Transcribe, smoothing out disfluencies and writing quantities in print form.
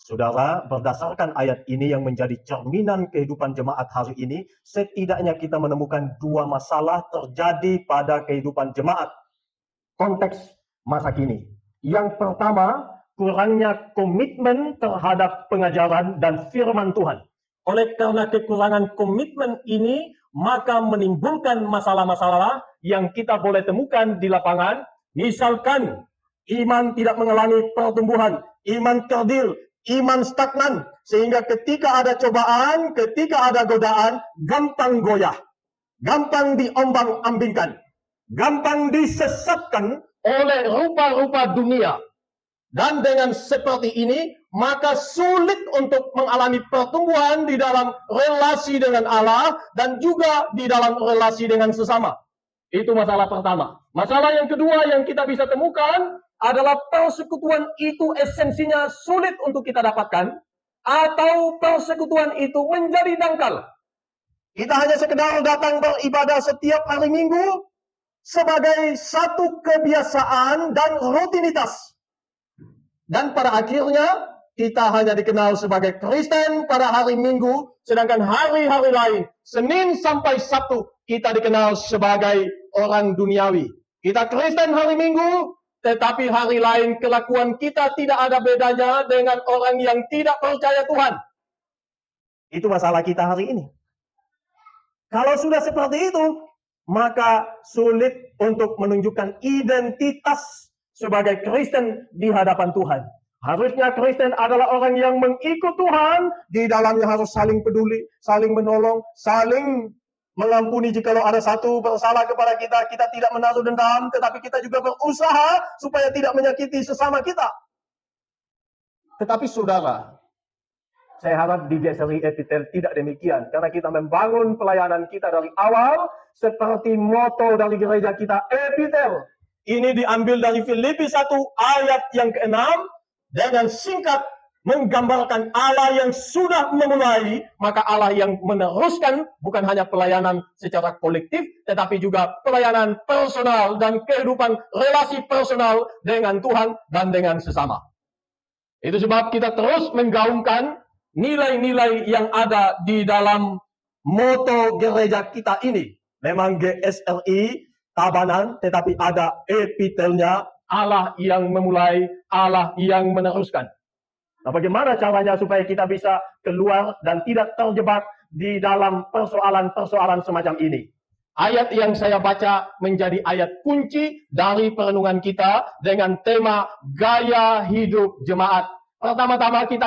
Saudara, berdasarkan ayat ini yang menjadi cerminan kehidupan jemaat hari ini, setidaknya kita menemukan dua masalah terjadi pada kehidupan jemaat. Konteks masa kini. Yang pertama, kurangnya komitmen terhadap pengajaran dan firman Tuhan. Oleh karena kekurangan komitmen ini, maka menimbulkan masalah-masalah yang kita boleh temukan di lapangan. Misalkan, iman tidak mengalami pertumbuhan, iman kerdil, iman stagnan, sehingga ketika ada cobaan, ketika ada godaan, gampang goyah, gampang diombang-ambingkan, gampang disesatkan oleh rupa-rupa dunia. Dan dengan seperti ini, maka sulit untuk mengalami pertumbuhan di dalam relasi dengan Allah dan juga di dalam relasi dengan sesama. Itu masalah pertama. Masalah yang kedua yang kita bisa temukan adalah persekutuan itu esensinya sulit untuk kita dapatkan, atau persekutuan itu menjadi dangkal. Kita hanya sekedar datang beribadah setiap hari Minggu sebagai satu kebiasaan dan rutinitas. Dan pada akhirnya kita hanya dikenal sebagai Kristen pada hari Minggu, sedangkan hari-hari lain, Senin sampai Sabtu, kita dikenal sebagai orang duniawi. Kita Kristen hari Minggu, tetapi hari lain kelakuan kita tidak ada bedanya dengan orang yang tidak percaya Tuhan. Itu masalah kita hari ini. Kalau sudah seperti itu, maka sulit untuk menunjukkan identitas sebagai Kristen di hadapan Tuhan. Harusnya Kristen adalah orang yang mengikut Tuhan, di dalamnya harus saling peduli, saling menolong, saling mengampuni jikalau ada satu bersalah kepada kita. Kita tidak menaruh dendam, tetapi kita juga berusaha supaya tidak menyakiti sesama kita. Tetapi saudara, saya harap di GSRI Epitel tidak demikian, karena kita membangun pelayanan kita dari awal seperti moto dari gereja kita, Epitel. Ini diambil dari Filipi 1 ayat yang ke-6, dengan singkat menggambarkan Allah yang sudah memulai, maka Allah yang meneruskan bukan hanya pelayanan secara kolektif, tetapi juga pelayanan personal dan kehidupan relasi personal dengan Tuhan dan dengan sesama. Itu sebab kita terus menggaungkan nilai-nilai yang ada di dalam moto gereja kita ini. Memang GSRI Tabanan, tetapi ada epitelnya, Allah yang memulai, Allah yang meneruskan. Nah, bagaimana caranya supaya kita bisa keluar dan tidak terjebak di dalam persoalan-persoalan semacam ini? Ayat yang saya baca menjadi ayat kunci dari perenungan kita dengan tema gaya hidup jemaat. Pertama-tama kita